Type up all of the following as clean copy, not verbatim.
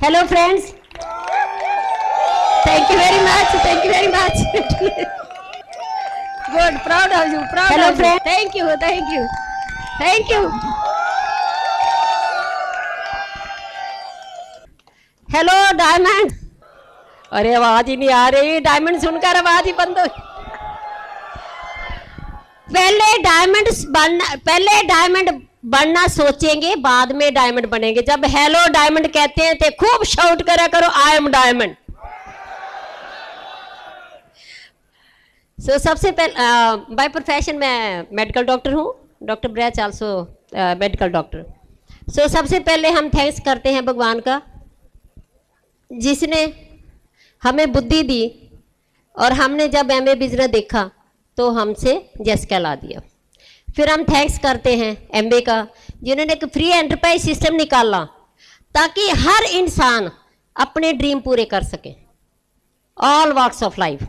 Hello friends. Thank you very much. Thank you very much. Good. Proud of you. Proud Hello of friends. You. Thank you. Thank you. Thank you. Hello Diamond. अरे आवाज ही नहीं आ रही, diamond सुनकर आवाज ही बंद हो। पहले diamond बनना सोचेंगे, बाद में डायमंड बनेंगे। जब हेलो डायमंड कहते हैं तो खूब शाउट करा करो, आई एम डायमंड। सो सबसे पहले बाय प्रोफेशन मैं मेडिकल डॉक्टर हूँ, डॉक्टर ब्रैच आल्सो मेडिकल डॉक्टर। सो सबसे पहले हम थैंक्स करते हैं भगवान का, जिसने हमें बुद्धि दी और हमने जब एमए बिजनेस देखा तो हमसे जैसका ला दिया। फिर हम थैंक्स करते हैं एमबे का, जिन्होंने एक फ्री एंटरप्राइज सिस्टम निकाला ताकि हर इंसान अपने ड्रीम पूरे कर सके, ऑल वॉक्स ऑफ लाइफ।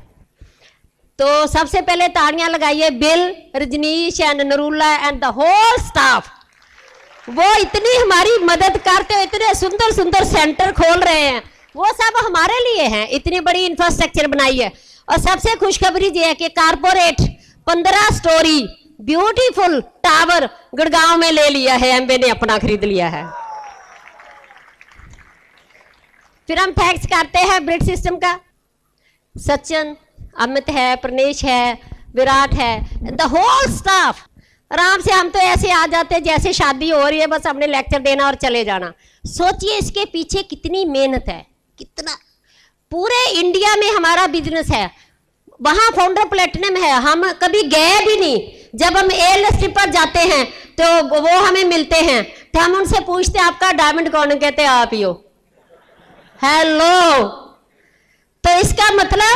तो सबसे पहले तालियां लगाइए बिल, Rajneesh and Narula and the whole staff. वो इतनी हमारी मदद करते हुए इतने सुंदर सुंदर सेंटर खोल रहे हैं, वो सब हमारे लिए हैं। इतनी बड़ी इंफ्रास्ट्रक्चर बनाई है। और सबसे खुशखबरी ये है कि corporate 15 story beautiful tower Gurgaon में ले लिया है, एमबे ने अपना खरीद लिया है। फिर हम थैंक्स करते हैं ब्रिट सिस्टम का, सचिन, अमित है, प्रनेश है, विराट है, द होल स्टाफ। आराम से हम तो ऐसे आ जाते हैं जैसे शादी हो रही है, बस हमने लेक्चर देना और चले जाना। सोचिए इसके पीछे कितनी मेहनत है, कितना। पूरे इंडिया में हमारा बिजनेस है, वहां फाउंडर प्लेटिनम है, हम कभी गए भी नहीं। जब हम एयरलेस ट्रिप पर जाते हैं तो वो हमें मिलते हैं, तो हम उनसे पूछते हैं आपका डायमंड कौन है, कहते हैं आप ही हो। हेलो, तो इसका मतलब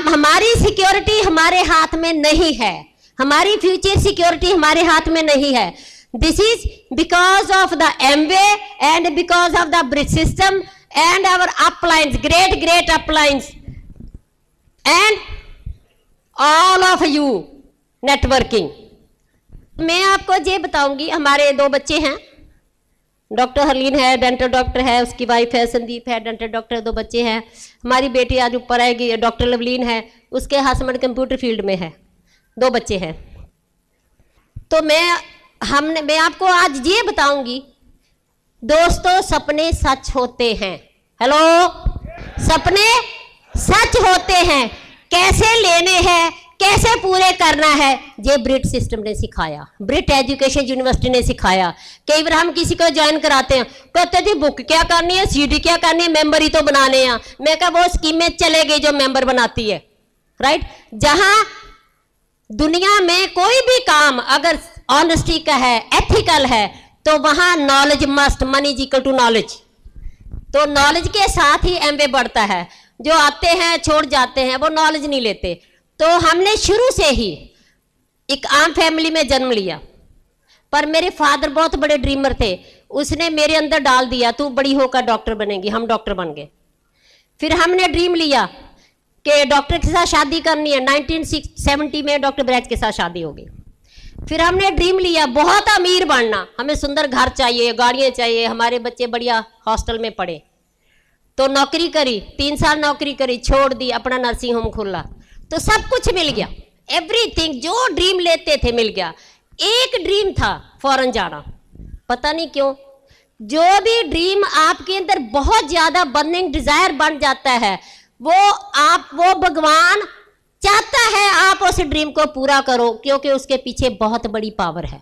हमारी सिक्योरिटी हमारे हाथ में नहीं है, हमारी फ्यूचर सिक्योरिटी हमारे हाथ में नहीं है। This is because of the Amway and because of the bridge system and our uplines, great uplines and all of you networking। मैं आपको ये बताऊंगी, हमारे 2 बच्चे हैं, डॉक्टर हरलीन है डेंटल डॉक्टर है, उसकी वाइफ है संदीप है डेंटल डॉक्टर, 2 बच्चे हैं। हमारी बेटी आज ऊपर आएगी, डॉक्टर लवलीन है, उसके हस्बैंड कंप्यूटर फील्ड में है, 2 बच्चे हैं। तो मैं आपको आज ये बताऊंगी, दोस्तों सपने सच होते हैं। हेलो, सपने सच होते हैं, कैसे लेने हैं, कैसे पूरे करना है, ये ब्रिट सिस्टम ने सिखाया, ब्रिट एजुकेशन यूनिवर्सिटी ने सिखाया। कई बार हम किसी को ज्वाइन कराते हैं, कहते जी बुक क्या करनी है, सीडी क्या करनी है, मेंबर ही तो बनाने हैं। मैं कहा वो स्कीमें चले गई जो मेंबर बनाती है, राइट। जहां दुनिया में कोई भी काम अगर ऑनेस्टी का है, एथिकल है, तो वहां knowledge must, money is equal to knowledge. तो नॉलेज के साथ ही एमबे बढ़ता है। जो आते हैं छोड़ जाते हैं, वो नॉलेज नहीं लेते। तो हमने शुरू से ही एक आम फैमिली में जन्म लिया, पर मेरे फादर बहुत बड़े ड्रीमर थे, उसने मेरे अंदर डाल दिया तू बड़ी होकर डॉक्टर बनेगी, हम डॉक्टर बन गए। फिर हमने ड्रीम लिया कि डॉक्टर के साथ शादी करनी है, 1970 में डॉक्टर ब्रैच के साथ शादी होगी। फिर हमने ड्रीम लिया बहुत अमीर बनना, हमें सुंदर घर चाहिए, गाड़ियाँ चाहिए, हमारे बच्चे बढ़िया हॉस्टल में पढ़े। तो नौकरी करी, 3 साल नौकरी करी, छोड़ दी, अपना नर्सिंग होम खोला। तो सब कुछ मिल गया, एवरीथिंग जो ड्रीम लेते थे मिल गया। एक ड्रीम था फॉरेन जाना, पता नहीं क्यों। जो भी ड्रीम आपके अंदर बहुत ज्यादा बर्निंग डिजायर बन जाता है, वो भगवान चाहता है आप उस ड्रीम को पूरा करो, क्योंकि उसके पीछे बहुत बड़ी पावर है,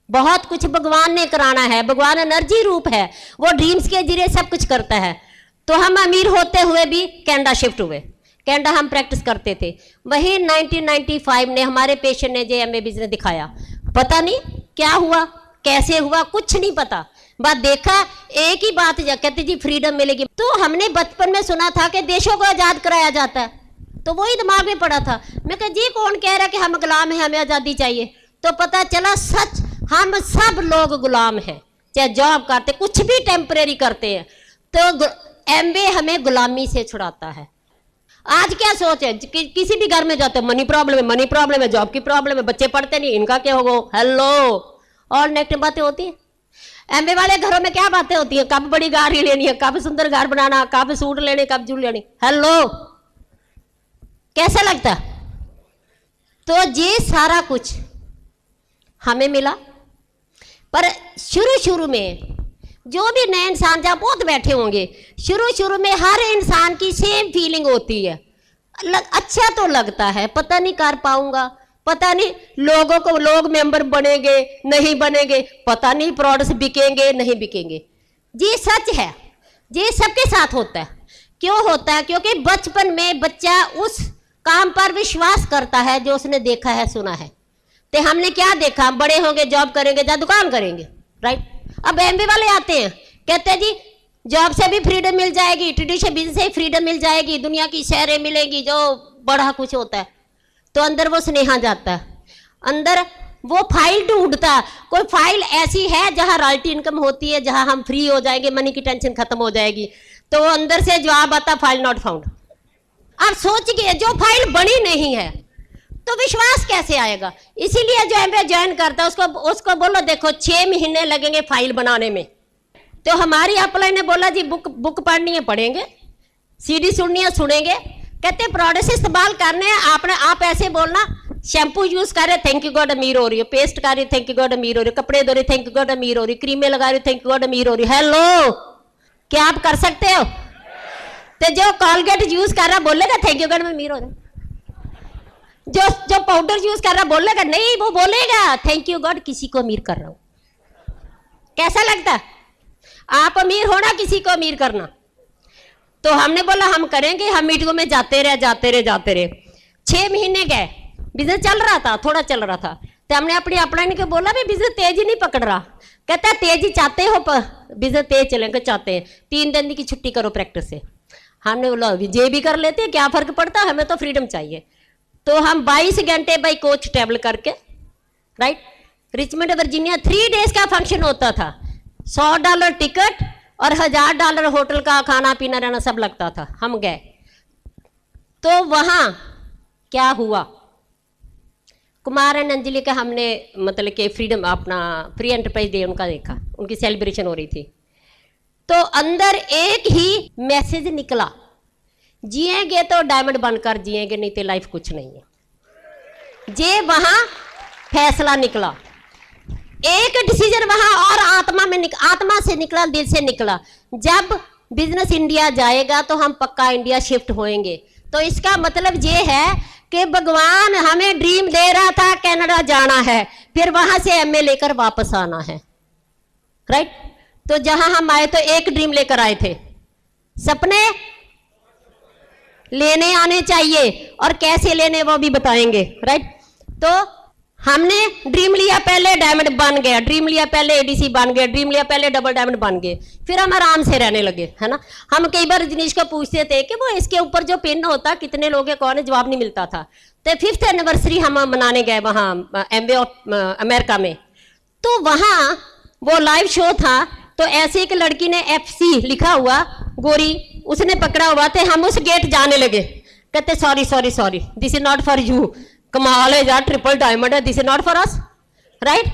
बहुत कुछ भगवान ने कराना है। भगवान एनर्जी रूप है, वो ड्रीम्स के जरिए सब कुछ करता है। तो हम अमीर होते हुए भी कनाडा शिफ्ट हुए, कनाडा हम प्रैक्टिस करते थे। वही 1995 ने हमारे पेशेंट ने जेएमए बिजनेस दिखाया, पता नहीं क्या हुआ, कैसे हुआ, कुछ नहीं पता। बात देखा एक ही बात, कहते जी फ्रीडम मिलेगी। तो हमने बचपन में सुना था कि देशों को आजाद कराया जाता है, तो वही दिमाग में पड़ा था। मैं कहा जी कौन कह रहा कि हम गुलाम हैं, हमें आज़ादी चाहिए। तो पता चला सच, हम सब लोग गुलाम हैं, चाहे जॉब करते, कुछ भी टेम्परेरी करते हैं। तो एमबे हमें गुलामी से छुड़ाता है। आज क्या सोच है, किसी भी घर में जाते हो मनी प्रॉब्लम है, जॉब की प्रॉब्लम है, बच्चे पढ़ते नहीं, इनका क्या होगा। हेलो, और नेगेटिव बातें होती है। एमबीए वाले घरों में क्या बातें होती हैं, कब बड़ी गाड़ी लेनी है, कब सुंदर घर बनाना, कब सूट लेने, कब जूल लेनी। हेलो, कैसा लगता? तो ये सारा कुछ हमें मिला। पर शुरू में जो भी नए इंसान, जहाँ बहुत बैठे होंगे, शुरू में हर इंसान की सेम फीलिंग होती है। अच्छा तो लगता है, पता नहीं कर पाऊंगा, पता नहीं लोगों को लोग मेंबर बनेंगे नहीं बनेंगे, पता नहीं प्रोडक्ट्स बिकेंगे नहीं बिकेंगे। ये सच है, ये सबके साथ होता है। क्यों होता है? क्योंकि बचपन में बच्चा उस काम पर विश्वास करता है जो उसने देखा है, सुना है। तो हमने क्या देखा, हम बड़े होंगे, जॉब करेंगे या दुकान करेंगे, राइट। अब एमबीए वाले आते हैं, कहते हैं जी जॉब से भी फ्रीडम मिल जाएगी, ट्रेडिशनल बिजनेस से फ्रीडम मिल जाएगी, दुनिया की शहरें मिलेगी, जो बड़ा कुछ होता है। तो अंदर वो स्नेहा जाता है, अंदर वो फाइल ढूंढता। कोई फाइल ऐसी है जहां रॉयल्टी इनकम होती है, जहां हम फ्री हो जाएंगे, मनी की टेंशन खत्म हो जाएगी। तो अंदर से जवाब आता, फाइल नॉट फाउंड। अब सोचिए, जो फाइल बनी नहीं है तो विश्वास कैसे आएगा? इसीलिए जो एमबीए ज्वाइन करता है उसको बोलो देखो 6 महीने लगेंगे फाइल बनाने में। तो हमारी अपलाइन ने बोला जी बुक पढ़नी है पढ़ेंगे, सीडी सुननी है सुनेंगे। कहते प्रोडक्ट्स इस्तेमाल करने हैं, आप ऐसे बोलना, शैम्पू यूज कर रहे थैंक यू गॉड अमीर हो रही है, पेस्ट कर रही थैंक यू गॉड अमीर हो रही है, कपड़े धो रही थैंक यू गॉड अमीर हो रही है, क्रीमें लगा रही थैंक यू गॉड अमीर हो रही है। हेलो, क्या आप कर सकते हो? तो जो कॉलगेट यूज कर रहा बोलेगा थैंक यू गॉड में अमीर हो रहा है, जो पाउडर यूज कर रहा बोलेगा नहीं, वो बोलेगा थैंक यू गॉड किसी को अमीर कर रहा हूं। कैसा लगता? आप अमीर होना, किसी को अमीर करना। तो हमने बोला हम करेंगे, हम मीटिंगों में जाते रहे। 6 महीने गए, बिजनेस चल रहा था, थोड़ा चल रहा था। तो हमने अपनी अपलाइन को बोला भी बिजनेस तेजी नहीं पकड़ रहा। कहता है तेजी चाहते हो, बिजनेस तेज चलेंगे चाहते हैं, 3 दिन की छुट्टी करो प्रैक्टिस से। हमने बोला ये भी कर लेते हैं, क्या फर्क पड़ता है, हमें तो फ्रीडम चाहिए। तो हम 22 घंटे बाई कोच ट्रेवल करके, राइट, रिचमंड वर्जीनिया 3 डेज का फंक्शन होता था। $100 टिकट और $1000 होटल का खाना पीना रहना सब लगता था। हम गए तो वहां क्या हुआ, कुमार एंड अंजलि का हमने मतलब कि फ्रीडम अपना फ्री एंटरप्राइज डे उनका देखा, उनकी सेलिब्रेशन हो रही थी। तो अंदर एक ही मैसेज निकला, जिएंगे तो डायमंड बनकर जिएंगे, नहीं तो लाइफ कुछ नहीं है। ये वहां फैसला निकला, एक डिसीजन वहां, और आत्मा से निकला, दिल से निकला। जब बिजनेस इंडिया जाएगा तो हम पक्का इंडिया शिफ्ट होएंगे। तो इसका मतलब ये है कि भगवान हमें ड्रीम दे रहा था, कनाडा जाना है, फिर वहां से एमए लेकर वापस आना है, राइट। तो जहां हम आए तो एक ड्रीम लेकर आए थे, सपने लेने आने चाहिए, और कैसे लेने वो भी बताएंगे, राइट। तो हमने ड्रीम लिया, पहले डायमंड बन गया, ड्रीम लिया पहले एडीसी बन गया, ड्रीम लिया पहले डबल डायमंड बन गए, फिर हम आराम से रहने लगे, है ना। हम कई बार रजनीश को पूछते थे कि वो इसके ऊपर जो पिन होता कितने लोग हैं, कौन है, जवाब नहीं मिलता था। तो 5th एनिवर्सरी हम मनाने गए वहाँ एमबीए अमेरिका में। तो वहाँ वो लाइव शो था, तो ऐसे एक लड़की ने FC लिखा हुआ, गोरी, उसने पकड़ा हुआ थे। हम उस गेट जाने लगे, कहते sorry this is not for you, कमाल है यार, ट्रिपल डायमंड है, this is not for us, right.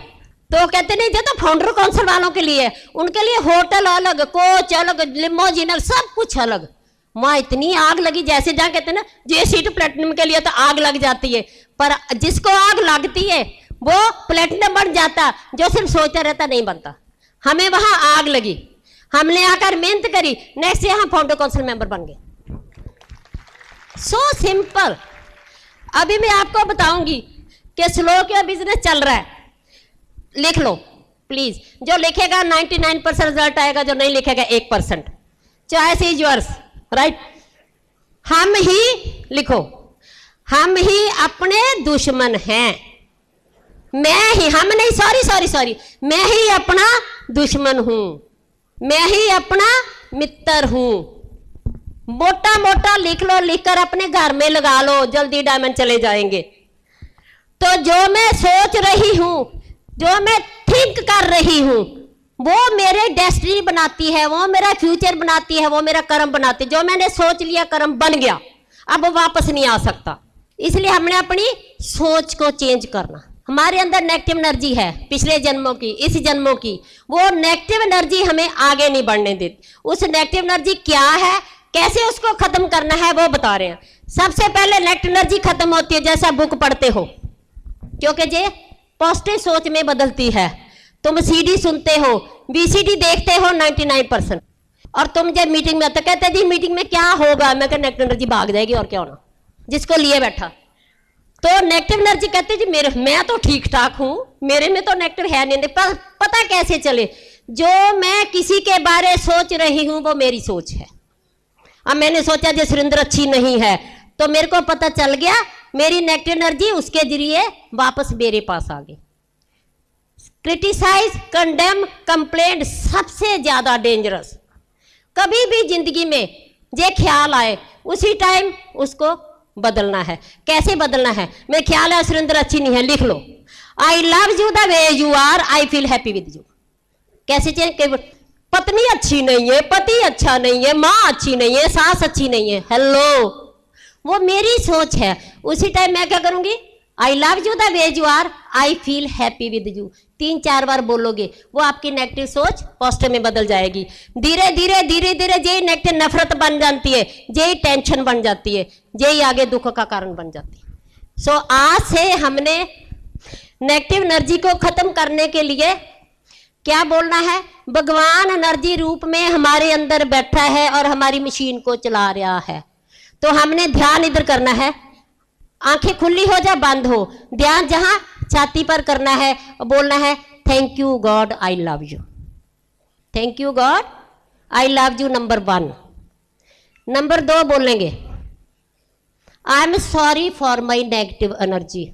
तो कहते नहीं, ये तो फाउंडर काउंसिल वालों के लिए, उनके लिए होटल अलग, कोच अलग, लिमोजिन अलग, सब कुछ अलग। माँ इतनी आग लगी, जैसे जहाँ कहते ना जे सीट प्लेटिनम के लिए तो आग लग जाती है, पर जिसको आग लगती है वो प्लेटिनम बन जाता, जो सिर्फ सोचता रहता नहीं बनता। हमें वहां आग लगी, हमने आकर मेहनत करी, नेक्स्ट यहाँ फाउंडर काउंसिल मेंबर बन गए। So simple. अभी मैं आपको बताऊंगी कि स्लो क्या बिजनेस चल रहा है, लिख लो प्लीज। जो लिखेगा 99% रिजल्ट आएगा, जो नहीं लिखेगा 1%। Choice is yours, right. हम ही लिखो, हम ही अपने दुश्मन हैं। मैं ही, हम नहीं, सॉरी, मैं ही अपना दुश्मन हूं, मैं ही अपना मित्र हूं। मोटा मोटा लिख लो, लिखकर अपने घर में लगा लो, जल्दी डायमंड चले जाएंगे। तो जो मैं सोच रही हूं, जो मैं थिंक कर रही हूं, वो मेरे डेस्टिनी बनाती है, वो मेरा फ्यूचर बनाती है, वो मेरा कर्म बनाती है। जो मैंने सोच लिया कर्म बन गया, अब वो वापस नहीं आ सकता। इसलिए हमने अपनी सोच को चेंज करना, हमारे अंदर नेगेटिव एनर्जी है पिछले जन्मों की, इस जन्मों की, वो नेगेटिव एनर्जी हमें आगे नहीं बढ़ने देती। उस नेगेटिव एनर्जी क्या है, कैसे उसको खत्म करना है, वो बता रहे हैं। सबसे पहले नेगेटिव एनर्जी खत्म होती है जैसा बुक पढ़ते हो, क्योंकि ये पॉजिटिव सोच में बदलती है। तुम सीडी सुनते हो, बीसीडी देखते हो 99%, और तुम जब मीटिंग में आते कहते जी मीटिंग में क्या होगा, मैं कहता नेगेटिव एनर्जी भाग जाएगी और क्या होना, जिसको लिए बैठा। तो नेगेटिव एनर्जी कहते जी मैं तो ठीक ठाक हूं, मेरे में तो नेगेटिव है नहीं। पता कैसे चले, जो मैं किसी के बारे सोच रही हूं वो मेरी सोच है। अब मैंने सोचा जी सुरेंद्र अच्छी नहीं है, तो मेरे को पता चल गया मेरी नेगेटिव एनर्जी उसके जरिए वापस मेरे पास आ गई। क्रिटिसाइज, कंडेम, कंप्लेंट सबसे ज्यादा डेंजरस। कभी भी जिंदगी में जे ख्याल आए उसी टाइम उसको बदलना है। कैसे बदलना है, मैं ख्याल है सुरेंद्र अच्छी नहीं है, लिख लो I love you the way you are, I feel happy with you. कैसे चेंज, पत्नी अच्छी नहीं है, पति अच्छा नहीं है, माँ अच्छी नहीं है, सास अच्छी नहीं है, हेलो, वो मेरी सोच है। उसी टाइम मैं क्या करूंगी, I love you the way you are, I feel happy with you. 3-4 बार बोलोगे, वो आपकी नेगेटिव सोच पॉजिटिव में बदल जाएगी। धीरे धीरे धीरे धीरे यही नेगेटिव नफरत बन जाती है, यही टेंशन बन जाती है, यही आगे दुख का कारण बन जाती है। सो आज से हमने नेगेटिव एनर्जी को खत्म करने के लिए क्या बोलना है, भगवान एनर्जी रूप में हमारे अंदर बैठा है और हमारी मशीन को चला रहा है। तो हमने ध्यान इधर करना है, आंखें खुली हो या बंद हो, ध्यान जहां छाती पर करना है, बोलना है thank you god I love you, thank you god I love you, number 1। Number 2 बोलेंगे I am sorry for my negative energy,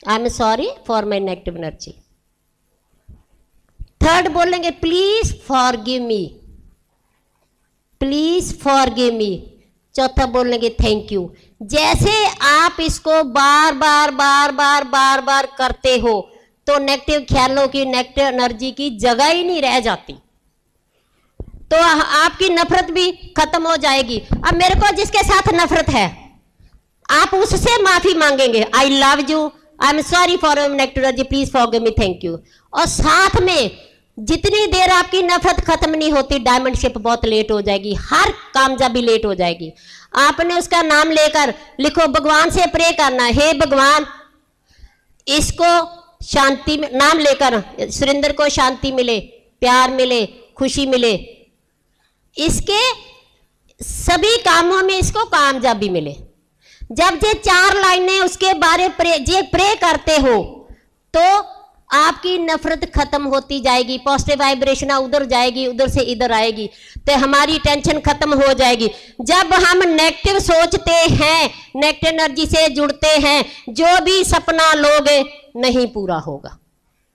I am sorry for my negative energy. 3rd बोलेंगे please forgive me, please forgive me. 4था बोलेंगे thank you. जैसे आप इसको बार बार बार बार बार बार करते हो तो नेगेटिव ख्यालों की, नेगेटिव एनर्जी की जगह ही नहीं रह जाती, तो आपकी नफरत भी खत्म हो जाएगी। अब मेरे को जिसके साथ नफरत है आप उससे माफी मांगेंगे, आई love you, I am sorry for negative energy, please forgive me, thank you. और साथ में जितनी देर आपकी नफरत खत्म नहीं होती, डायमंड शिप बहुत लेट हो जाएगी, हर कामयाबी लेट हो जाएगी। आपने उसका नाम लेकर लिखो, भगवान से प्रे करना, हे भगवान इसको शांति में, नाम लेकर सुरेंद्र को शांति मिले, प्यार मिले, खुशी मिले, इसके सभी कामों में इसको कामयाबी मिले। जब ये 4 लाइनें उसके बारे प्रे करते हो तो आपकी नफरत खत्म होती जाएगी, पॉजिटिव वाइब्रेशन उधर जाएगी, उधर से इधर आएगी, तो हमारी टेंशन खत्म हो जाएगी। जब हम नेगेटिव सोचते हैं, नेगेटिव एनर्जी से जुड़ते हैं, जो भी सपना लोगे नहीं पूरा होगा।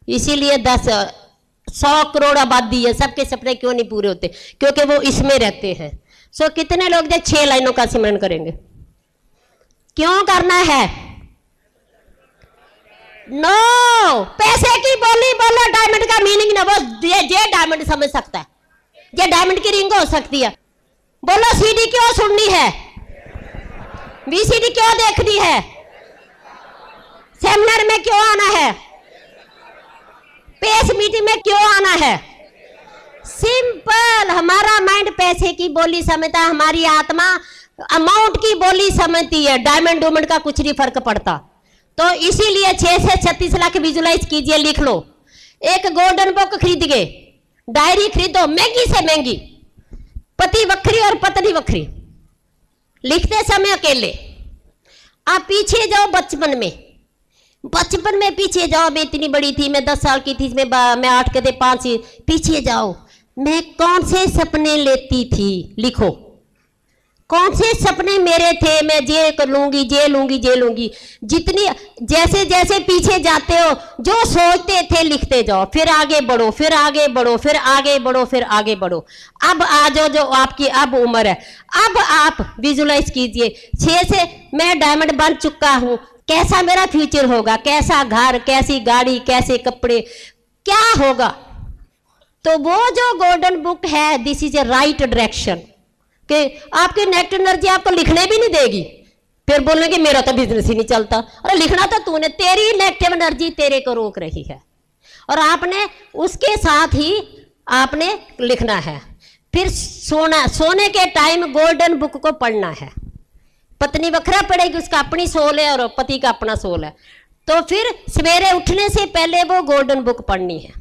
इसीलिए 100 करोड़ आबादी है, सबके सपने क्यों नहीं पूरे होते, क्योंकि वो इसमें रहते हैं। सो कितने लोग 6 लाइनों का सिमरन करेंगे, क्यों करना है? नो पैसे की बोली बोलो, डायमंड का मीनिंग ना, वो ये डायमंड समझ सकता है, ये डायमंड की रिंग हो सकती है। बोलो सीडी क्यों सुननी है, बीसीडी क्यों देखनी है, सेमिनार में क्यों आना है, पेस मीटिंग में क्यों आना है? सिंपल, हमारा माइंड पैसे की बोली समझता है, हमारी आत्मा अमाउंट की बोली समझती है, डायमंड डोमंड का कुछ नहीं फर्क पड़ता। तो इसीलिए 6 से 36 लाख विजुलाइज कीजिए, लिख लो। एक गोल्डन बुक खरीद गए, डायरी खरीदो महंगी से महंगी, पति वक्री और पत्नी वक्री, लिखते समय अकेले। आप पीछे जाओ बचपन में, बचपन में पीछे जाओ, मैं इतनी बड़ी थी, मैं 10 साल की थी, मैं 8 के थे 5, पीछे जाओ, मैं कौन से सपने लेती थी, लिखो कौन से सपने मेरे थे, मैं ये कर लूंगी, ये लूंगी, ये लूंगी। जितनी जैसे जैसे पीछे जाते हो, जो सोचते थे लिखते जाओ, फिर आगे बढ़ो, फिर आगे बढ़ो, फिर आगे बढ़ो, फिर आगे बढ़ो। अब आ जाओ, जो आपकी अब उम्र है, अब आप विजुलाइज कीजिए, 6 से मैं डायमंड बन चुका हूं, कैसा मेरा फ्यूचर होगा, कैसा घर, कैसी गाड़ी, कैसे कपड़े, क्या होगा। तो वो जो गोल्डन बुक है, this is a right direction, कि आपकी नेगेटिव एनर्जी आपको लिखने भी नहीं देगी, फिर बोलेंगे मेरा तो बिजनेस ही नहीं चलता। अरे लिखना तो तूने, तेरी नेगेटिव एनर्जी तेरे को रोक रही है और आपने उसके साथ ही आपने लिखना है। फिर सोने के टाइम गोल्डन बुक को पढ़ना है। पत्नी वखरा पढ़ेगी, उसका अपनी सोल है और पति का अपना सोल है, तो फिर सवेरे उठने से पहले वो गोल्डन बुक पढ़नी है।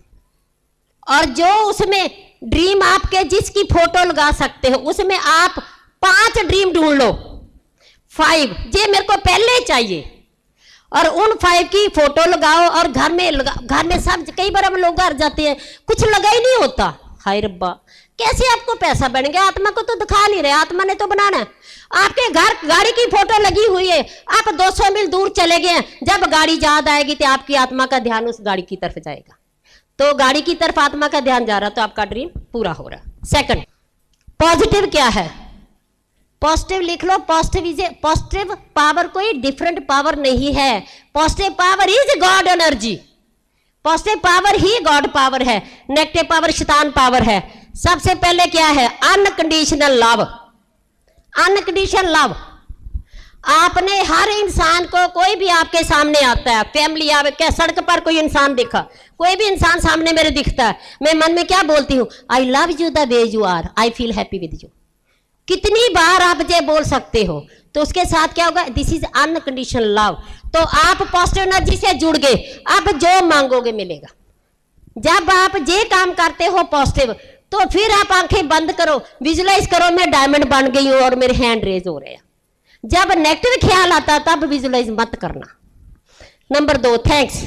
और जो उसमें ड्रीम आपके जिसकी फोटो लगा सकते हो उसमें आप 5 ड्रीम ढूंढ लो, 5 ये मेरे को पहले चाहिए, और उन 5 की फोटो लगाओ और घर में सब, कई बार हम लोग घर जाते हैं कुछ लगा ही नहीं होता, हाय रब्बा कैसे आपको पैसा बन गया, आत्मा को तो दिखा नहीं रहे, आत्मा ने तो बनाना है। आपके घर गाड़ी की फोटो लगी हुई है, आप 200 मील दूर चले गए, जब गाड़ी याद आएगी तो आपकी आत्मा का ध्यान उस गाड़ी की तरफ जाएगा, तो गाड़ी की तरफ आत्मा का ध्यान जा रहा, तो आपका ड्रीम पूरा हो रहा। सेकंड, पॉजिटिव क्या है? पॉजिटिव लिख लो। पॉजिटिव पावर कोई डिफरेंट पावर नहीं है, positive power is God energy, positive power he God power है, नेगेटिव पावर शैतान पावर है। सबसे पहले क्या है? Unconditional love. अनकंडीशनल लव, आपने हर इंसान को, कोई भी आपके सामने आता है, फैमिली आवे, क्या सड़क पर कोई इंसान दिखा, कोई भी इंसान सामने मेरे दिखता है, मैं मन में क्या बोलती हूँ? I love you the way you are, I feel happy with you. कितनी बार आप ये बोल सकते हो, तो उसके साथ क्या होगा? This is unconditional love. तो आप पॉजिटिव एनर्जी से जुड़ गए, अब जो मांगोगे मिलेगा। जब आप ये काम करते हो पॉजिटिव, तो फिर आप आंखें बंद करो, विजुलाइज करो मैं डायमंड बन गई हूं और मेरे हैंड रेज हो रहे हैं। जब नेगेटिव ख्याल आता तब विजुलाइज मत करना। Number 2, thanks.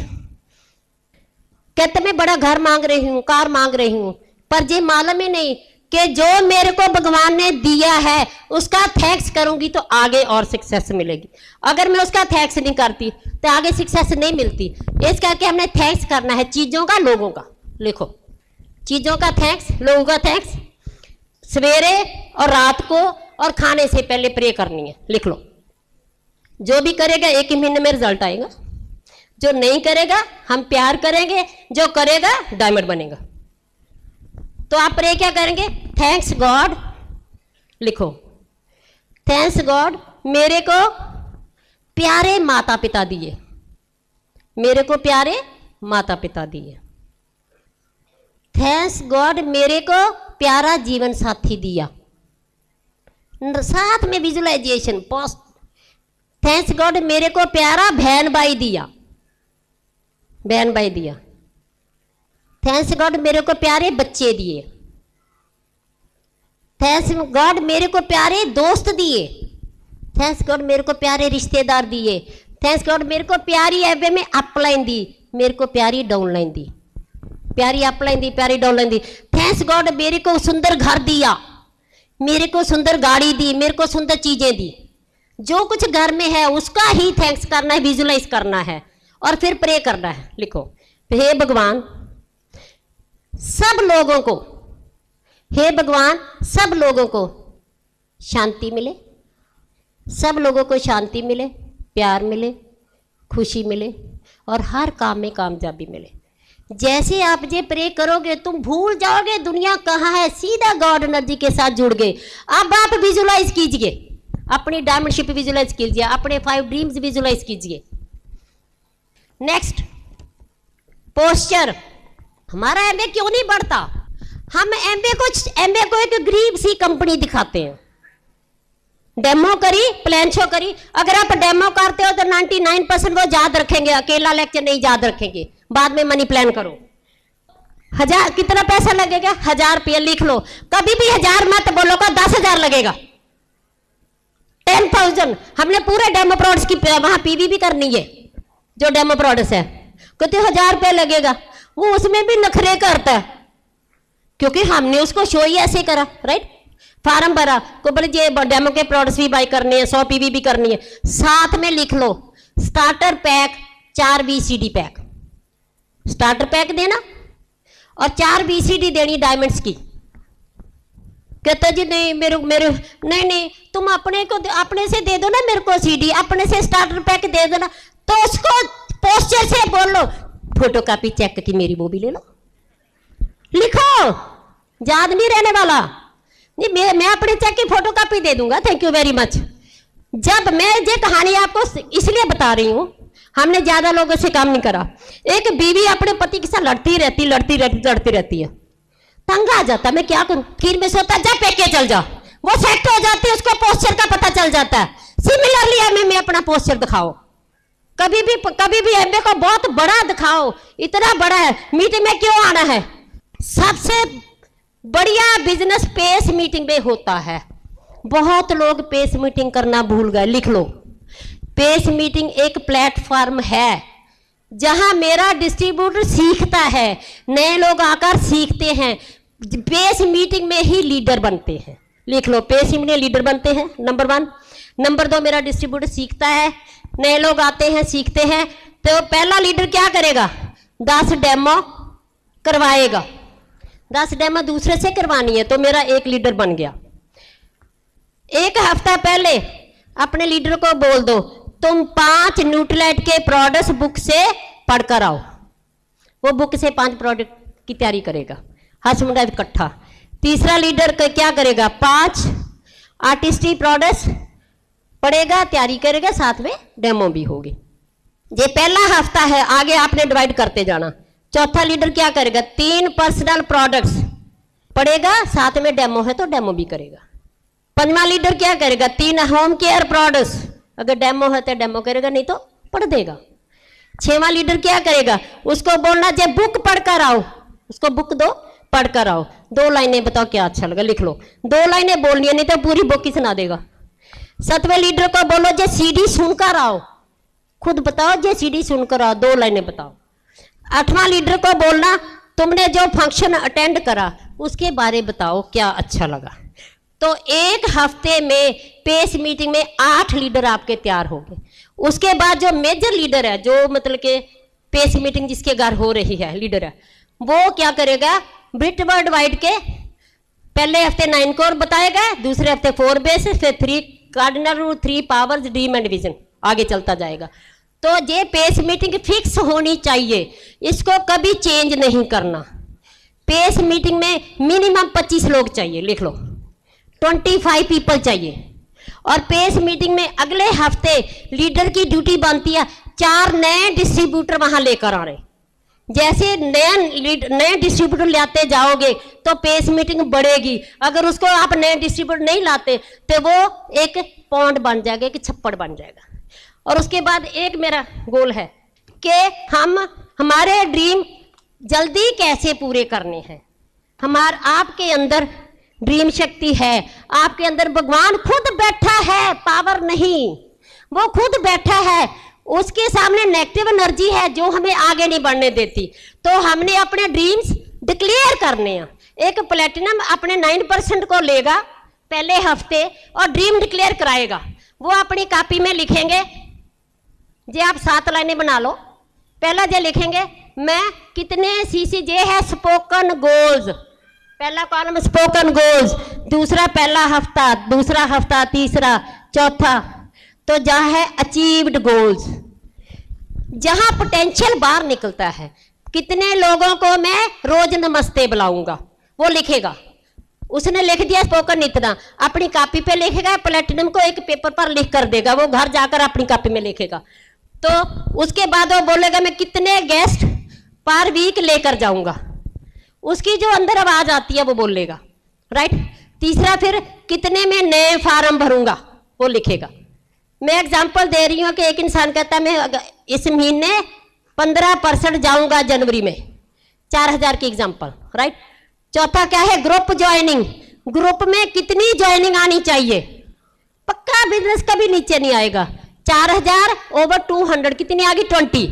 कहते मैं बड़ा घर मांग रही हूं, कार मांग रही हूं, पर ये मालूम ही नहीं कि जो मेरे को भगवान ने दिया है उसका थैंक्स करूंगी तो आगे और सक्सेस मिलेगी। अगर मैं उसका थैंक्स नहीं करती तो आगे सक्सेस नहीं मिलती। इस करके हमने थैंक्स करना है, चीजों का, लोगों का। लिखो, चीजों का थैंक्स, लोगों का थैंक्स, सवेरे और रात को और खाने से पहले प्रे करनी है। लिख लो। जो भी करेगा 1 ही महीने में रिजल्ट आएगा, जो नहीं करेगा हम प्यार करेंगे, जो करेगा डायमंड बनेगा। तो आप प्रे क्या करेंगे? थैंक्स गॉड, लिखो, थैंक्स गॉड मेरे को प्यारे माता पिता दिए, मेरे को प्यारे माता पिता दिए। थैंक्स गॉड मेरे को प्यारा जीवन साथी दिया, साथ में विजुअलाइजेशन पोस्ट। थैंक्स गॉड मेरे को प्यारा बहन भाई दिया, बहन भाई दिया। थैंक्स गॉड मेरे को प्यारे बच्चे दिए। थैंक्स गॉड मेरे को प्यारे दोस्त दिए। थैंक्स गॉड मेरे को प्यारे रिश्तेदार दिए। थैंक्स गॉड मेरे को प्यारी एफ में अपलाइन दी, मेरे को प्यारी डाउनलाइन दी, प्यारी अपलाइन दी, प्यारी डाउनलाइन दी। थैंक्स गॉड मेरे को सुंदर घर दिया, मेरे को सुंदर गाड़ी दी, मेरे को सुंदर चीजें दी। जो कुछ घर में है उसका ही थैंक्स करना है, विजुलाइज करना है और फिर प्रे करना है। लिखो, हे भगवान सब लोगों को, हे भगवान सब लोगों को शांति मिले, सब लोगों को शांति मिले, प्यार मिले, खुशी मिले और हर काम में कामयाबी मिले। जैसे आप ये प्रे करोगे तुम भूल जाओगे दुनिया कहाँ है, सीधा गॉड एनर्जी के साथ जुड़ गए। अब आप विजुलाइज कीजिए, अपनी डायमंडशिप विजुलाइज कीजिए, अपने 5 ड्रीम्स विजुलाइज कीजिए। Next, posture. हमारा एमबीए क्यों नहीं बढ़ता? हम एमबीए को एक गरीब सी कंपनी दिखाते हैं। डेमो करी, प्लान शो करी। अगर आप डेमो करते हो तो 99% वो याद रखेंगे, अकेला लेक्चर नहीं याद रखेंगे। बाद में मनी प्लान करो। 1000 कितना पैसा लगेगा? 1000 रुपये लिख लो। कभी भी 1000 मत बोलो, का 10,000 लगेगा, 10,000। हमने पूरे डेमो प्रोडक्ट्स की वहां पीवी भी करनी है, जो डेमो प्रोडक्ट्स है, कहते 1000 रुपये लगेगा। वो उसमें भी नखरे करता है क्योंकि हमने उसको शो ही ऐसे करा, राइट? फार्म भरा को बोले ये डेमो के प्रोडक्ट्स भी बाई करने हैं, 100 पीवी भी करनी है। साथ में लिख लो starter pack, 4 VCD pack, starter pack देना और 4 VCD देनी डायमंड्स की। कहता जी नहीं मेरे नहीं तुम अपने से दे दो ना, मेरे को CD अपने से स्टार्टर पैक दे देना। तो उसको पोस्टर से बोल लो फोटो कॉपी चेक की मेरी वो भी ले लो। लिखो, याद नहीं रहने वाला। मैं अपने चेक की फोटो कॉपी दे दूंगा, थैंक यू वेरी मच। जब मैं ये कहानी आपको इसलिए बता रही हूं, हमने ज्यादा लोगों से काम नहीं करा। एक बीवी अपने पति के साथ लड़ती रहती है, तंग आ जाता, मैं क्या करूं, फिर मैं सोचता जा पेके चल जा, वो सेट हो जाती है, उसको पोस्चर का पता चल जाता है। सिमिलरली हमें में अपना पोस्चर दिखाओ, कभी भी एमए को बहुत बड़ा दिखाओ, इतना बड़ा है, मीटिंग में क्यों आना है। सबसे बढ़िया बिजनेस पेस मीटिंग में होता है। बहुत लोग पेस मीटिंग करना भूल गए, लिख लो। पेस मीटिंग एक प्लेटफॉर्म है जहां मेरा डिस्ट्रीब्यूटर सीखता है, नए लोग आकर सीखते हैं। पेस मीटिंग में ही लीडर बनते हैं, लिख लो। पेस मीटिंग में लीडर बनते हैं, नंबर 1। नंबर 2, मेरा डिस्ट्रीब्यूटर सीखता है, नए लोग आते हैं सीखते हैं। तो पहला लीडर क्या करेगा, 10 डेमो करवाएगा। 10 डेमो दूसरे से करवानी है, तो मेरा एक लीडर बन गया। एक हफ्ता पहले अपने लीडर को बोल दो तुम 5 न्यूट्रीलाइट के प्रोडक्ट्स बुक से पढ़कर आओ। वो बुक से 5 प्रोडक्ट की तैयारी करेगा, हसमुंडा इकट्ठा। तीसरा लीडर क्या करेगा, 5 आर्टिस्टिक प्रोडक्ट्स पढ़ेगा, तैयारी करेगा, साथ में डेमो भी होगी। ये पहला हफ्ता है, आगे आपने डिवाइड करते जाना। चौथा लीडर क्या करेगा, 3 पर्सनल प्रोडक्ट्स पढ़ेगा, साथ में डेमो है तो डेमो भी करेगा। 5वां लीडर क्या करेगा, 3 होम केयर प्रोडक्ट्स, अगर डेमो है तो डेमो करेगा, नहीं तो पढ़ देगा। 6वां लीडर क्या करेगा, उसको बोलना जे बुक पढ़कर आओ, उसको बुक दो, पढ़कर आओ। 2 लाइनें बताओ क्या अच्छा लगा, लिख लो। 2 लाइनें बोलनी है, नहीं तो पूरी बुक ही सुना देगा। 7वें लीडर को बोलो जे सीडी सुनकर आओ, खुद बताओ जे सीडी सुनकर आओ, 2 लाइनें बताओ। 8वां लीडर को बोलना तुमने जो फंक्शन अटेंड करा उसके बारे बताओ क्या अच्छा लगा। तो एक हफ्ते में पेस मीटिंग में 8 लीडर आपके तैयार हो गए। उसके बाद जो मेजर लीडर है, जो मतलब के पेस मीटिंग जिसके घर हो रही है लीडर है, वो क्या करेगा, ब्रिट वर्ड वाइड के पहले हफ्ते 9 कोर बताएगा, दूसरे हफ्ते 4 बेसिस, फिर 3 cardinal rule, 3 powers, dream and vision, आगे चलता जाएगा। तो ये पेस मीटिंग फिक्स होनी चाहिए, इसको कभी चेंज नहीं करना। पेस मीटिंग में मिनिमम 25 लोग चाहिए, लिख लो, 25 पीपल चाहिए। और पेस मीटिंग में अगले हफ्ते लीडर की ड्यूटी बनती है 4 नए डिस्ट्रीब्यूटर वहां लेकर आ रहे। जैसे नए डिस्ट्रीब्यूटर लाते जाओगे तो पेस मीटिंग बढ़ेगी। अगर उसको आप नए डिस्ट्रीब्यूटर नहीं लाते तो वो एक पौंड बन जाएगा, एक छप्पड़ बन जाएगा। और उसके बाद एक मेरा गोल है कि हम हमारे ड्रीम जल्दी कैसे पूरे करने हैं। आपके अंदर ड्रीम शक्ति है, आपके अंदर भगवान खुद बैठा है, पावर नहीं, वो खुद बैठा है। उसके सामने नेगेटिव एनर्जी है जो हमें आगे नहीं बढ़ने देती। तो हमने अपने ड्रीम्स डिक्लेयर करने हैं। एक प्लेटिनम अपने 9% को लेगा पहले हफ्ते और ड्रीम डिक्लेयर कराएगा। वो अपनी कॉपी में लिखेंगे, जे आप 7 लाइनें बना लो। पहला जे लिखेंगे मैं कितने सीसी, जे है स्पोकन गोल्स, पहला कॉलम स्पोकन गोल्स, दूसरा पहला हफ्ता, दूसरा हफ्ता, तीसरा, चौथा। तो जहां है अचीव्ड गोल्स, जहां पोटेंशियल बाहर निकलता है, कितने लोगों को मैं रोज नमस्ते बुलाऊंगा, वो लिखेगा। उसने लिख दिया स्पोकन इतना, अपनी कॉपी पे लिखेगा, प्लेटिनम को एक पेपर पर लिख कर देगा, वो घर जाकर अपनी कॉपी में लिखेगा। तो उसके बाद वो बोलेगा मैं कितने गेस्ट पर वीक लेकर जाऊंगा, उसकी जो अंदर आवाज आती है वो बोलेगा, राइट। तीसरा फिर कितने में नए फार्म भरूंगा, वो लिखेगा। मैं एग्जांपल दे रही हूं कि एक इंसान कहता है मैं इस महीने 15% जाऊंगा जनवरी में, 4000 की एग्जांपल, राइट। चौथा क्या है, ग्रुप ज्वाइनिंग, ग्रुप में कितनी ज्वाइनिंग आनी चाहिए। पक्का बिजनेस कभी नीचे नहीं आएगा। 4000 ओवर 200 कितनी आ गई, 20।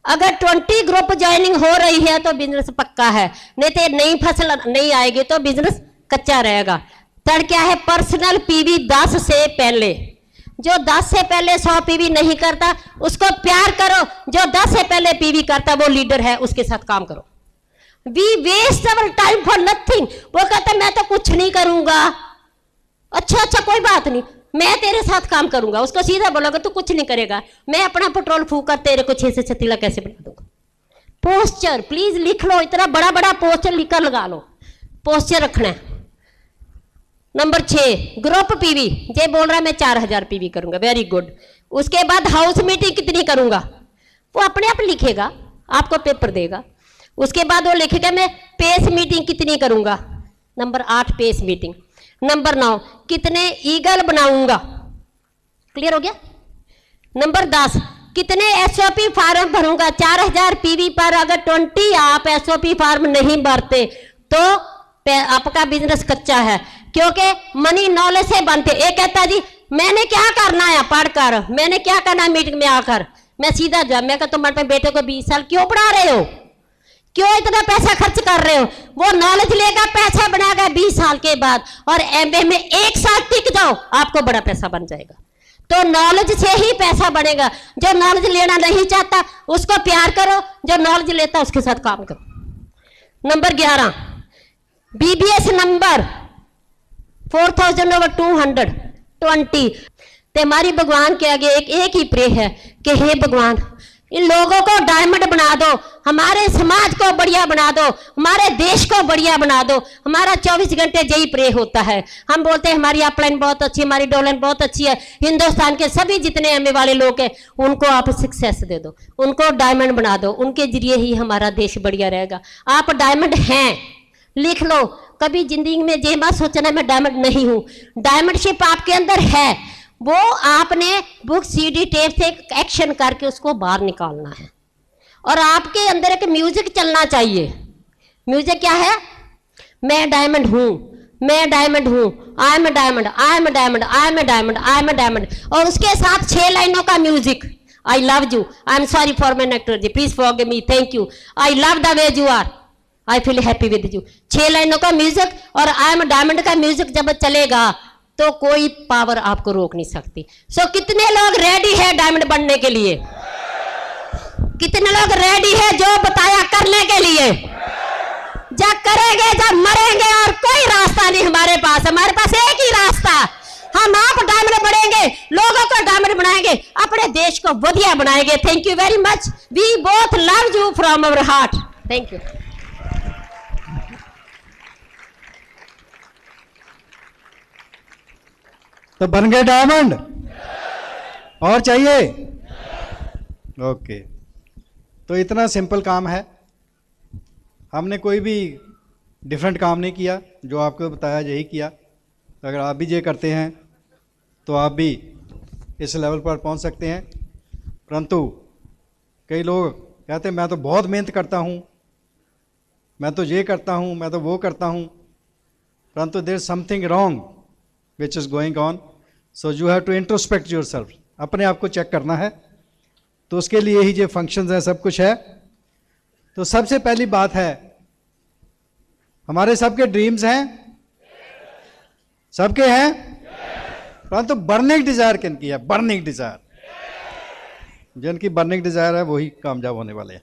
अगर 20 ग्रुप ज्वाइनिंग हो रही है तो बिजनेस पक्का है, नहीं तो नई फसल नहीं आएगी तो बिजनेस कच्चा रहेगा। थर्ड क्या है, पर्सनल पीवी 10 से पहले। जो 10 से पहले 100 पीवी नहीं करता उसको प्यार करो, जो 10 से पहले पीवी करता वो लीडर है, उसके साथ काम करो। We waste our time for nothing. वो कहता मैं तो कुछ नहीं करूंगा, अच्छा कोई बात नहीं, मैं तेरे साथ काम करूंगा। उसको सीधा बोलोगे तू कुछ नहीं करेगा, मैं अपना पेट्रोल फूक कर तेरे को 6 से 36 लाख कैसे बना दूंगा। पोस्चर प्लीज लिख लो, इतना बड़ा बड़ा पोस्टर लिखकर लगा लो, पोस्चर रखना है। नंबर 6 ग्रुप पीवी, ये बोल रहा है मैं 4000 पीवी करूंगा, वेरी गुड। उसके बाद हाउस मीटिंग कितनी करूंगा, वो अपने आप लिखेगा, आपको पेपर देगा। उसके बाद वो लिखेगा मैं पेस मीटिंग कितनी करूंगा, नंबर 8 पेस मीटिंग। नंबर 9 कितने ईगल बनाऊंगा, क्लियर हो गया। नंबर 10 कितने एसओपी फॉर्म भरूंगा, 4000 पीवी पर अगर 20 आप एसओपी फॉर्म नहीं भरते तो आपका बिजनेस कच्चा है, क्योंकि मनी नॉलेज से बनते। एक कहता जी मैंने क्या करना है पढ़कर, मैंने क्या करना है मीटिंग में आकर, मैं सीधा जब मैं कहता तुम्हारे बेटे को 20 साल क्यों पढ़ा रहे हो, क्यों इतना पैसा खर्च कर रहे हो, वो नॉलेज लेगा पैसा बनाएगा 20 साल के बाद, और एमबीए में 1 साल टिक जाओ आपको बड़ा पैसा बन जाएगा। तो नॉलेज से ही पैसा बनेगा। जो नॉलेज लेना नहीं चाहता उसको प्यार करो, जो नॉलेज लेता उसके साथ काम करो। नंबर 11 बीबीएस नंबर 4220 ते हमारी भगवान के आगे एक ही प्रे है कि हे भगवान इन लोगों को डायमंड बना दो, हमारे समाज को बढ़िया बना दो, हमारे देश को बढ़िया बना दो। हमारा 24 घंटे यही प्रे होता है। हम बोलते हैं हमारी अपलाइन बहुत अच्छी, हमारी डाउनलाइन बहुत अच्छी है। हिंदुस्तान के सभी जितने एमए वाले लोग हैं उनको आप सक्सेस दे दो, उनको डायमंड बना दो, उनके जरिए ही हमारा देश बढ़िया रहेगा। आप डायमंड हैं, लिख लो। कभी जिंदगी में ये मत सोचना मैं डायमंड नहीं हूं, डायमंडशिप आपके अंदर है। वो आपने बुक सीडी टेप से एक्शन करके उसको बाहर निकालना है, और आपके अंदर एक म्यूजिक चलना चाहिए। म्यूजिक क्या है, मैं डायमंड हूं, मैं डायमंड हूं, I am diamond, I am diamond, I am diamond, I am diamond, और उसके साथ 6 लाइनों का music. I love you, I am sorry for my nectar, please forgive me, thank you, I love the way you are, I feel happy with you. 6 लाइनों का music और I am diamond का music जब चलेगा तो कोई power आपको रोक नहीं सकती। सो कितने लोग रेडी है डायमंड बनने के लिए, कितने लोग रेडी है जो बताया करने के लिए, जब करेंगे जब मरेंगे, और कोई रास्ता नहीं हमारे पास एक ही रास्ता, हम आप डायमंड बढ़ेंगे, लोगों को डायमंड बनाएंगे, अपने देश को बढ़िया बनाएंगे। Thank you very much, we both love you from our heart, thank you. तो बन गए डायमंड, और चाहिए? ओके, तो इतना सिंपल काम है, हमने कोई भी डिफरेंट काम नहीं किया, जो आपको बताया यही किया। अगर आप भी ये करते हैं तो आप भी इस लेवल पर पहुंच सकते हैं। परंतु कई लोग कहते हैं मैं तो बहुत मेहनत करता हूं, मैं तो ये करता हूं, मैं तो वो करता हूं, परंतु there is something wrong which is going on. So you have to introspect yourself, अपने आप को चेक करना है। तो उसके लिए ही जो फंक्शंस है, सब कुछ है। तो सबसे पहली बात है, हमारे सबके ड्रीम्स हैं, सबके हैं, परंतु बर्निंग डिजायर किनकी है? बर्निंग डिजायर, जिनकी बर्निंग डिजायर है वही कामयाब होने वाले हैं।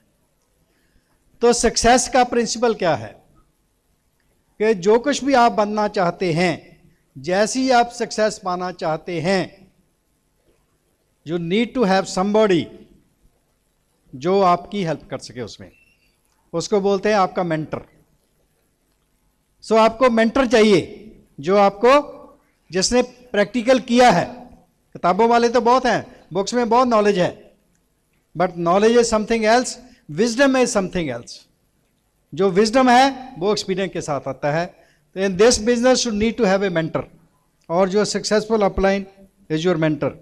तो सक्सेस का प्रिंसिपल क्या है कि जो कुछ भी आप बनना चाहते हैं, जैसी आप सक्सेस पाना चाहते हैं, you need to have somebody जो आपकी हेल्प कर सके उसमें, उसको बोलते हैं आपका मेंटर। सो आपको मेंटर चाहिए जो आपको, जिसने प्रैक्टिकल किया है। किताबों वाले तो बहुत हैं, बुक्स में बहुत नॉलेज है, but knowledge is something else, wisdom is something else. जो विजडम है वो एक्सपीरियंस के साथ आता है। तो in this business should need to have a mentor, और जो successful upline is your mentor.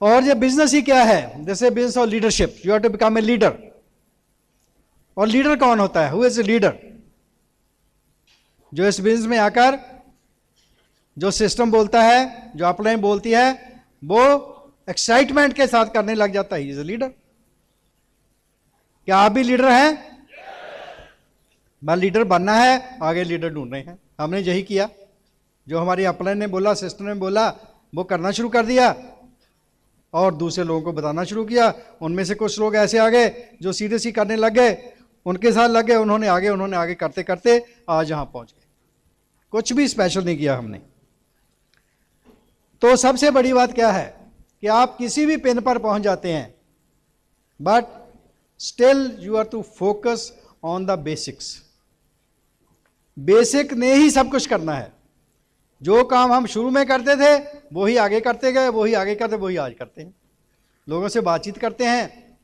और ये बिजनेस ही क्या है? जैसे बिजनेस और leadership, you have to become a leader. और लीडर कौन होता है? Who is a leader? जो इस बिजनेस में आकर जो सिस्टम बोलता है, जो अपलाइन बोलती है, वो एक्साइटमेंट के साथ करने लग जाता है, इज ए लीडर। क्या आप भी लीडर हैं? मैं लीडर बनना है, आगे लीडर ढूंढ रहे हैं। हमने यही किया, जो हमारी अपलाइन ने बोला, सिस्टम ने बोला, वो करना शुरू कर दिया और दूसरे लोगों को बताना शुरू किया। उनमें से कुछ लोग ऐसे आ गए जो सीधे सी करने लग गए, उनके साथ लग गए, उन्होंने आगे करते करते आज यहां पहुंच गए। कुछ भी स्पेशल नहीं किया हमने। तो सबसे बड़ी बात क्या है कि आप किसी भी पिन पर पहुंच जाते हैं, but still you are to focus on the basics. Basic ने ही सब कुछ करना है। जो काम हम शुरू में करते थे वही आगे करते गए, वही आगे करते, वही आज करते हैं। लोगों से बातचीत करते हैं,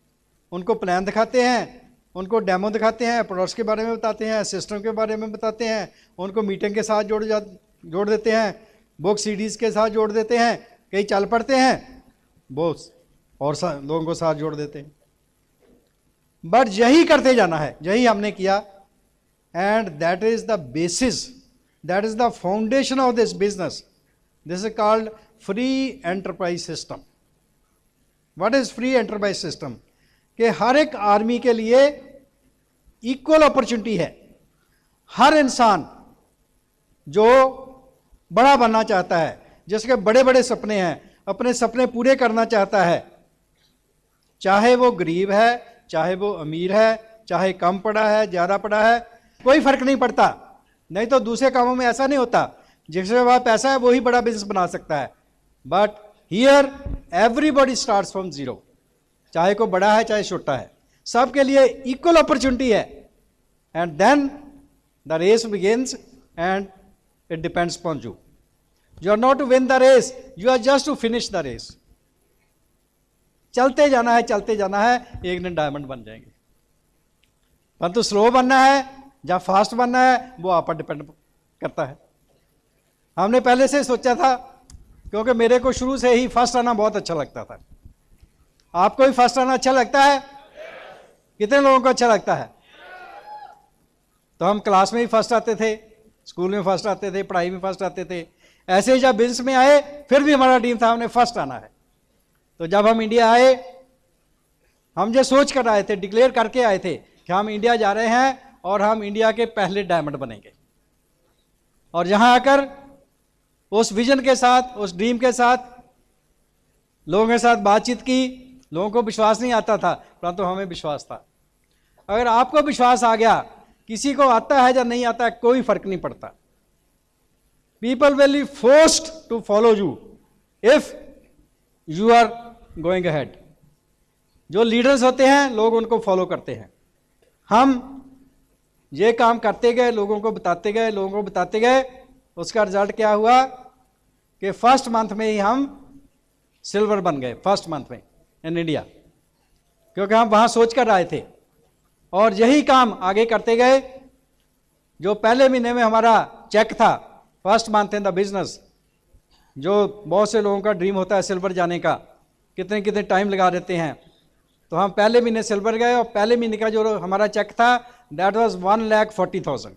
उनको प्लान दिखाते हैं, उनको डेमो दिखाते हैं, प्रोडक्ट्स के बारे में बताते हैं, सिस्टम के बारे में बताते हैं, उनको मीटिंग के साथ जोड़ देते हैं, बुक सीडीज़ के साथ जोड़ देते हैं, कई चल पड़ते हैं, वो और लोगों को साथ जोड़ देते हैं। बट यही करते जाना है, यही हमने किया। And that is the basis, that is the foundation of this business. This is called free enterprise system. What is free enterprise system? कि हर एक आर्मी के लिए इक्वल अपॉर्चुनिटी है। हर इंसान जो बड़ा बनना चाहता है, जिसके बड़े बड़े सपने हैं, अपने सपने पूरे करना चाहता है, चाहे वो गरीब है, चाहे वो अमीर है, चाहे कम पढ़ा है, ज़्यादा पढ़ा है, कोई फर्क नहीं पड़ता। नहीं तो दूसरे कामों में ऐसा नहीं होता, जिसके पास पैसा है वही बड़ा बिजनेस बना सकता है। But here everybody starts from zero, चाहे कोई बड़ा है चाहे छोटा है, सबके लिए इक्वल अपॉर्चुनिटी है। And then the race begins and it depends upon you. You are not to win the race, you are just to finish the race. चलते जाना है, चलते जाना है, एक दिन डायमंड बन जाएंगे। परंतु स्लो बनना है या फास्ट बनना है वो आप पर डिपेंड करता है। हमने पहले से सोचा था, क्योंकि मेरे को शुरू से ही फर्स्ट आना बहुत अच्छा लगता था। आपको भी फर्स्ट आना अच्छा लगता है? कितने लोगों को अच्छा लगता है? तो हम क्लास में भी फर्स्ट आते थे, स्कूल में फर्स्ट आते थे, पढ़ाई में फर्स्ट आते थे। ऐसे ही जब बिजनेस में आए फिर भी हमारा ड्रीम था हमने फर्स्ट आना है। तो जब हम इंडिया आए, हम जो सोच कर आए थे, डिक्लेयर करके आए थे कि हम इंडिया जा रहे हैं और हम इंडिया के पहले डायमंड बनेंगे। और यहां आकर उस विजन के साथ, उस ड्रीम के साथ लोगों के साथ बातचीत की। लोगों को विश्वास नहीं आता था, परंतु हमें विश्वास था। अगर आपको विश्वास आ गया, किसी को आता है या नहीं आता है कोई फर्क नहीं पड़ता। People will be forced to follow you if you are going ahead. जो लीडर्स होते हैं लोग उनको फॉलो करते हैं। हम ये काम करते गए, लोगों को बताते गए, लोगों को बताते गए। उसका रिजल्ट क्या हुआ कि फर्स्ट मंथ में ही हम सिल्वर बन गए, फर्स्ट मंथ में इन इंडिया, क्योंकि हम वहां सोच कर आए थे। और यही काम आगे करते गए। जो पहले महीने में हमारा चेक था, first month in the business, जो बहुत से लोगों का ड्रीम होता है सिल्वर जाने का, कितने कितने टाइम लगा देते हैं। तो हम पहले महीने सिल्वर गए और पहले महीने का जो हमारा चेक था that was 1,40,000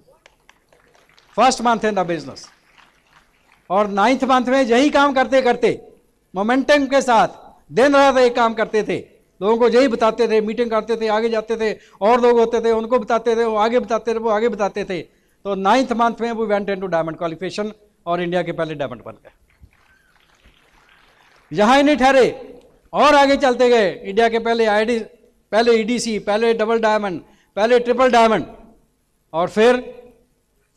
first month in the business. और 9th मंथ में यही काम करते करते मोमेंटम के साथ दिन रात एक काम करते थे। लोगों को यही बताते थे, मीटिंग करते थे, आगे जाते थे, और लोग होते थे उनको बताते थे, वो आगे बताते थे, वो आगे बताते थे। तो 9th मंथ में वो वेंट इनटू डायमंड क्वालिफिकेशन और इंडिया के पहले डायमंड बन गए। यहां ही नहीं ठहरे और आगे चलते गए। इंडिया के पहले ईडीसी, पहले डबल डायमंड, पहले ट्रिपल डायमंड, और फिर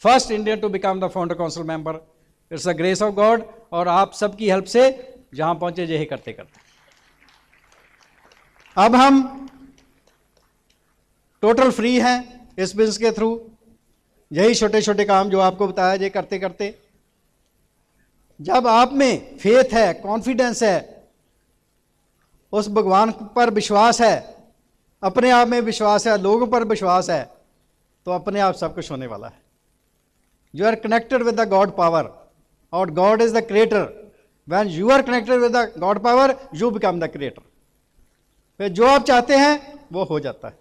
first Indian to become the founder council member. It's a grace of God. और आप सबकी हेल्प से जहां पहुंचे यही करते करते अब हम टोटल फ्री हैं इस बिजनेस के थ्रू। यही छोटे छोटे काम जो आपको बताया ये करते करते, जब आप में फेथ है, कॉन्फिडेंस है, उस भगवान पर विश्वास है, अपने आप में विश्वास है, लोगों पर विश्वास है, तो अपने आप सब कुछ होने वाला है। You are connected with the god power और god is the creator. When you are connected with the god power you become the creator. फिर जो आप चाहते हैं वो हो जाता है,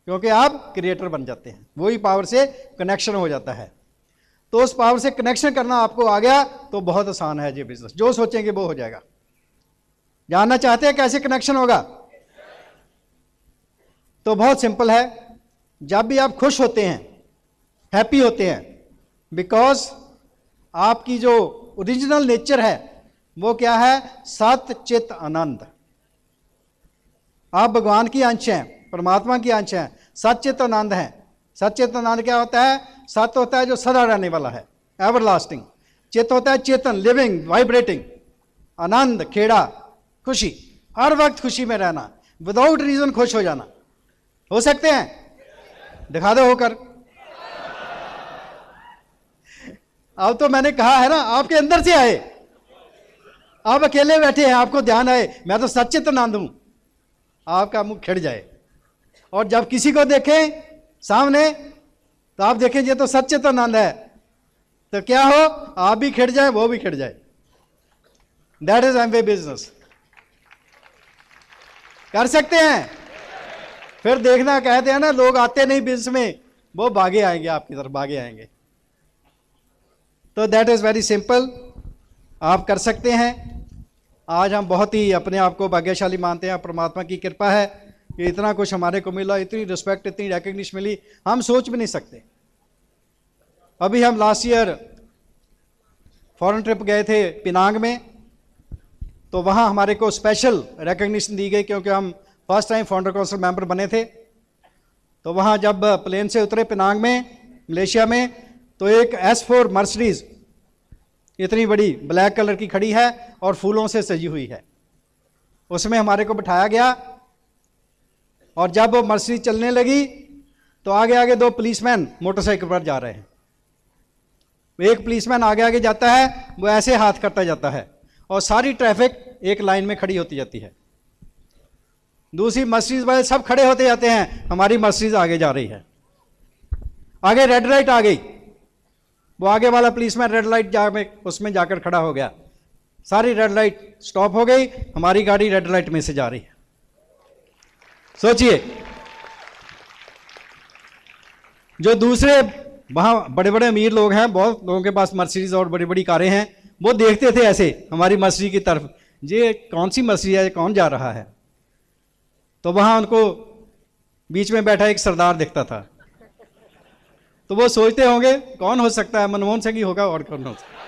क्योंकि आप क्रिएटर बन जाते हैं, वही पावर से कनेक्शन हो जाता है। तो उस पावर से कनेक्शन करना आपको आ गया तो बहुत आसान है ये बिजनेस। जो सोचेंगे वो हो जाएगा। जानना चाहते हैं कैसे कनेक्शन होगा? तो बहुत सिंपल है। जब भी आप खुश होते हैं, हैप्पी होते हैं, बिकॉज आपकी जो ओरिजिनल नेचर है वो क्या है? सत चित आनंद। आप भगवान की अंश हैं, परमात्मा की अंश हैं, सचित आनंद हैं। सचित आनंद क्या होता है? सत होता है जो सदा रहने वाला है, एवर लास्टिंग। चित होता है चेतन, लिविंग, वाइब्रेटिंग। आनंद, खेड़ा, खुशी, हर वक्त खुशी में रहना, विदाउट रीजन खुश हो जाना। हो सकते हैं? दिखा दो होकर। अब तो मैंने कहा है ना, आपके अंदर से आए। आप अकेले बैठे हैं, आपको ध्यान आए मैं तो सच्चिदानंद हूं, आपका मुंह खिड़ जाए। और जब किसी को देखें सामने तो आप देखें ये तो सच्चिदानंद है, तो क्या हो, आप भी खिड़ जाए, वो भी खिड़ जाए। That is Amway business. कर सकते हैं? फिर देखना, कहते हैं ना लोग आते नहीं बिजनेस में, वो भागे आएंगे, आपकी तरफ भागे आएंगे। तो दैट इज वेरी सिंपल, आप कर सकते हैं। आज हम बहुत ही अपने आप को भाग्यशाली मानते हैं, परमात्मा की कृपा है कि इतना कुछ हमारे को मिला, इतनी रिस्पेक्ट, इतनी रिकग्निशन मिली, हम सोच भी नहीं सकते। अभी हम लास्ट ईयर फॉरेन ट्रिप गए थे पिनांग में, तो वहाँ हमारे को स्पेशल रिकग्निशन दी गई क्योंकि हम first time founder council member बने थे। तो वहाँ जब प्लेन से उतरे पिनांग में, मलेशिया में, तो एक S4 मर्सिडीज इतनी बड़ी ब्लैक कलर की खड़ी है और फूलों से सजी हुई है, उसमें हमारे को बिठाया गया। और जब वो मर्सिडीज चलने लगी तो आगे आगे दो पुलिसमैन मोटरसाइकिल पर जा रहे हैं। एक पुलिसमैन आगे आगे जाता है, वो ऐसे हाथ करता जाता है और सारी ट्रैफिक एक लाइन में खड़ी होती जाती है। दूसरी मर्सिडीज वाले सब खड़े होते जाते हैं, हमारी मर्सिडीज आगे जा रही है। आगे रेड लाइट आ गई, वो आगे वाला पुलिसमैन रेड लाइट उसमें जाकर खड़ा हो गया, सारी रेड लाइट स्टॉप हो गई, हमारी गाड़ी रेड लाइट में से जा रही है। सोचिए, जो दूसरे वहां बड़े बड़े अमीर लोग हैं, बहुत लोगों के पास मर्सिडीज और बड़ी बड़ी कारें हैं, वो देखते थे ऐसे हमारी मर्सिडीज की तरफ, ये कौन सी मर्सिडीज है, कौन जा रहा है। तो वहां उनको बीच में बैठा एक सरदार दिखता था, तो वो सोचते होंगे कौन हो सकता है, मनमोहन सिंह ही होगा और कौन हो सकता है।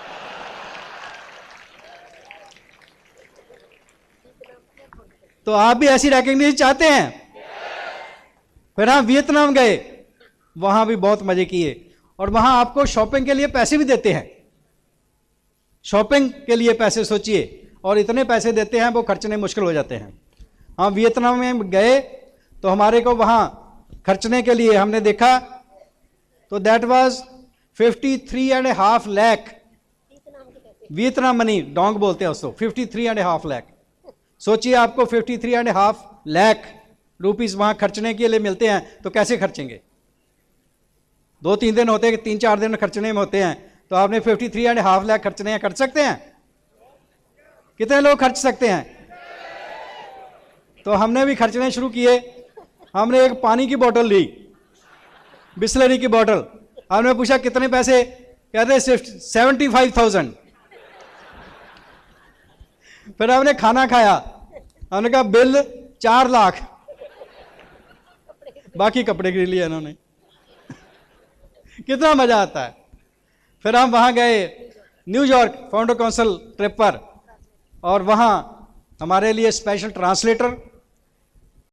तो आप भी ऐसी रिकग्निशन चाहते हैं? फिर हम वियतनाम गए, वहां भी बहुत मजे किए, और वहां आपको शॉपिंग के लिए पैसे भी देते हैं। शॉपिंग के लिए पैसे सोचिए, और इतने पैसे देते हैं वो खर्चने मुश्किल हो जाते हैं। हम वियतनाम में गए तो हमारे को वहां खर्चने के लिए हमने देखा तो that was 53.5 lakh Vietnam money, Dong बोलते हैं उसको, 53.5 लाख। सोचिए आपको 53.5 लाख रुपीस वहां खर्चने के लिए मिलते हैं तो कैसे खर्चेंगे? 2-3 दिन होते हैं, 3-4 दिन खर्चने में होते हैं, तो आपने 53.5 लाख खर्चने हैं, कर सकते हैं? कितने लोग खर्च सकते हैं? तो हमने भी खर्चने शुरू किए। हमने एक पानी की बोतल ली, बिस्लरी की बोतल, हमने पूछा कितने पैसे, कहते 75,000। फिर हमने खाना खाया, हमने कहा बिल 4 लाख, बाकी कपड़े खरीद लिए इन्होंने। कितना मजा आता है। फिर हम वहां गए न्यूयॉर्क फाउंडर काउंसिल ट्रिप पर, और वहां हमारे लिए स्पेशल ट्रांसलेटर